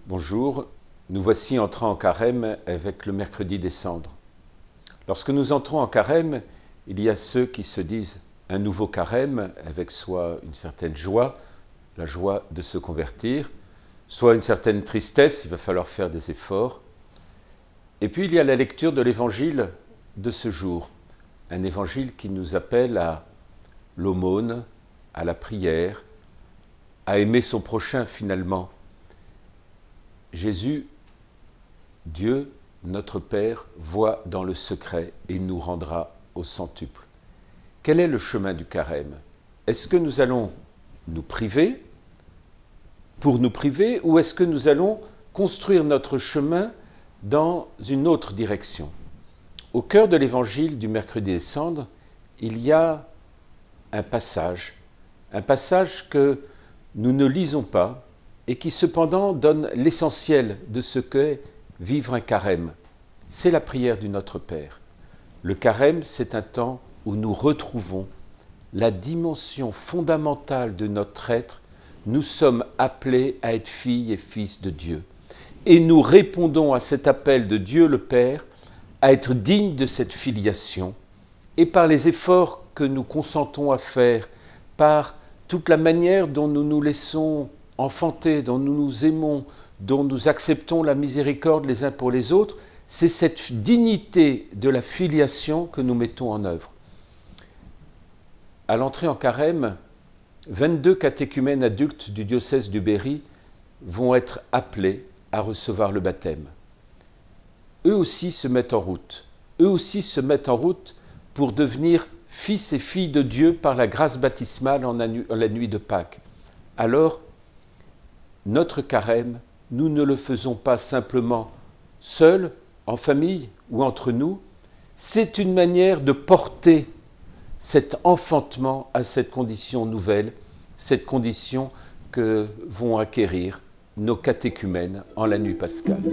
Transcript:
Bonjour, nous voici entrant en carême avec le mercredi des cendres. Lorsque nous entrons en carême, il y a ceux qui se disent un nouveau carême avec soit une certaine joie, la joie de se convertir, soit une certaine tristesse, il va falloir faire des efforts. Et puis il y a la lecture de l'évangile de ce jour, un évangile qui nous appelle à l'aumône, à la prière, à aimer son prochain finalement. Jésus, Dieu, notre Père, voit dans le secret et il nous rendra au centuple. Quel est le chemin du carême? Est-ce que nous allons nous priver pour nous priver ou est-ce que nous allons construire notre chemin dans une autre direction? Au cœur de l'évangile du mercredi des cendres, il y a un passage que nous ne lisons pas, et qui cependant donne l'essentiel de ce qu'est vivre un carême. C'est la prière du Notre Père. Le carême, c'est un temps où nous retrouvons la dimension fondamentale de notre être. Nous sommes appelés à être filles et fils de Dieu. Et nous répondons à cet appel de Dieu le Père à être dignes de cette filiation. Et par les efforts que nous consentons à faire, par toute la manière dont nous nous laissons enfantés, dont nous nous aimons, dont nous acceptons la miséricorde les uns pour les autres, c'est cette dignité de la filiation que nous mettons en œuvre. À l'entrée en carême, 22 catéchumènes adultes du diocèse du Berry vont être appelés à recevoir le baptême. Eux aussi se mettent en route. Eux aussi se mettent en route pour devenir fils et filles de Dieu par la grâce baptismale en la nuit de Pâques. Alors, notre carême, nous ne le faisons pas simplement seuls, en famille ou entre nous. C'est une manière de porter cet enfantement à cette condition nouvelle, cette condition que vont acquérir nos catéchumènes en la nuit pascale.